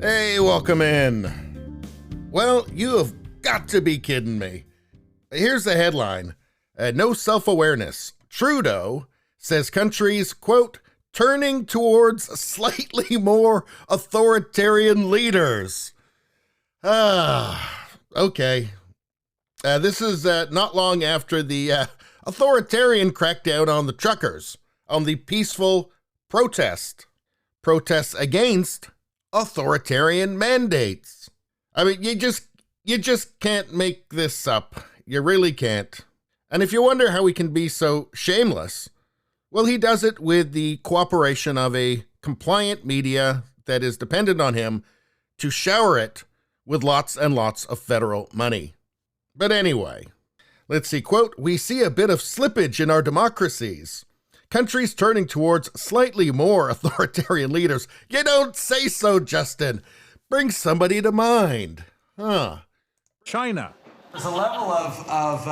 Hey, welcome in. Well, you have got to be kidding me. Here's the headline. No self-awareness. Trudeau says countries, quote, turning towards slightly more authoritarian leaders. Okay. This is not long after the authoritarian crackdown on the truckers, on the peaceful protests against authoritarian mandates. I mean, you just can't make this up. You really can't. And if you wonder how he can be so shameless, well, he does it with the cooperation of a compliant media that is dependent on him to shower it with lots and lots of federal money. But anyway, let's see, quote, we see a bit of slippage in our democracies. Countries turning towards slightly more authoritarian leaders. You don't say so, Justin. Bring somebody to mind. China. There's a level of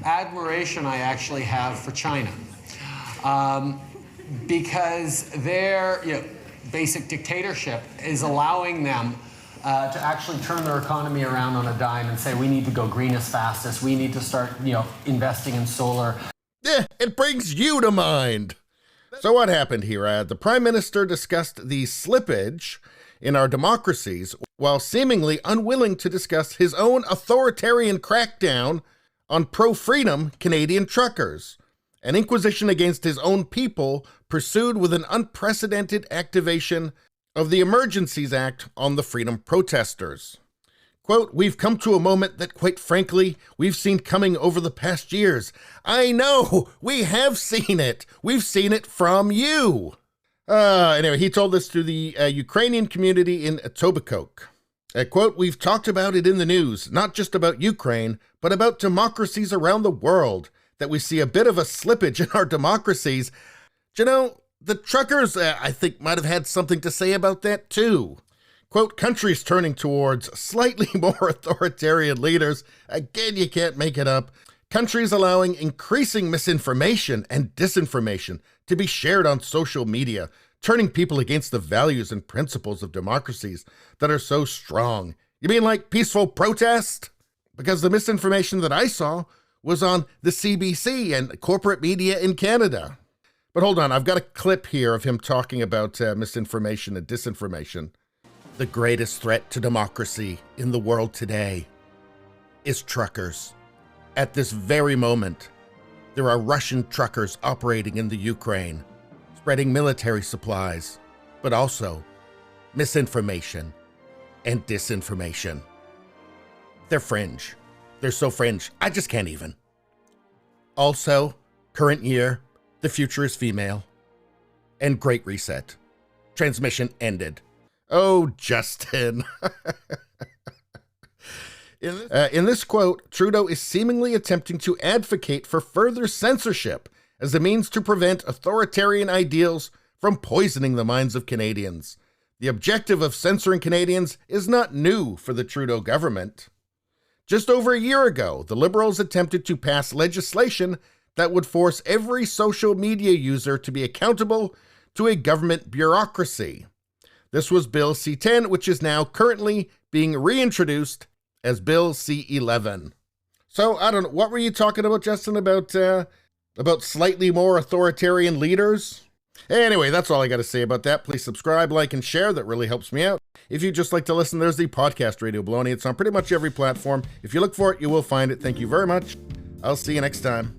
admiration I actually have for China because their basic dictatorship is allowing them to actually turn their economy around on a dime and say we need to go green as fast as we need to start investing in solar. Yeah, it brings you to mind. So what happened here? The Prime Minister discussed the slippage in our democracies while seemingly unwilling to discuss his own authoritarian crackdown on pro-freedom Canadian truckers, an inquisition against his own people pursued with an unprecedented activation of the Emergencies Act on the freedom protesters. Quote, we've come to a moment that, quite frankly, we've seen coming over the past years. I know, we have seen it. We've seen it from you. Anyway, he told this to the Ukrainian community in Etobicoke. Quote, we've talked about it in the news, not just about Ukraine, but about democracies around the world, that we see a bit of a slippage in our democracies. The truckers, I think, might have had something to say about that too. Quote, countries turning towards slightly more authoritarian leaders. Again, you can't make it up. Countries allowing increasing misinformation and disinformation to be shared on social media, turning people against the values and principles of democracies that are so strong. You mean like peaceful protest? Because the misinformation that I saw was on the CBC and corporate media in Canada. But hold on, I've got a clip here of him talking about misinformation and disinformation. The greatest threat to democracy in the world today is truckers. At this very moment, there are Russian truckers operating in the Ukraine, spreading military supplies, but also misinformation and disinformation. They're fringe. They're so fringe, I just can't even. Also, current year, the future is female, and Great Reset. Transmission ended. Oh, Justin. In this quote, Trudeau is seemingly attempting to advocate for further censorship as a means to prevent authoritarian ideals from poisoning the minds of Canadians. The objective of censoring Canadians is not new for the Trudeau government. Just over a year ago, the Liberals attempted to pass legislation that would force every social media user to be accountable to a government bureaucracy. This was Bill C-10, which is now currently being reintroduced as Bill C-11. So, I don't know, what were you talking about, Justin, about slightly more authoritarian leaders? Anyway, that's all I got to say about that. Please subscribe, like, and share. That really helps me out. If you'd just like to listen, there's the podcast Radio Baloney. It's on pretty much every platform. If you look for it, you will find it. Thank you very much. I'll see you next time.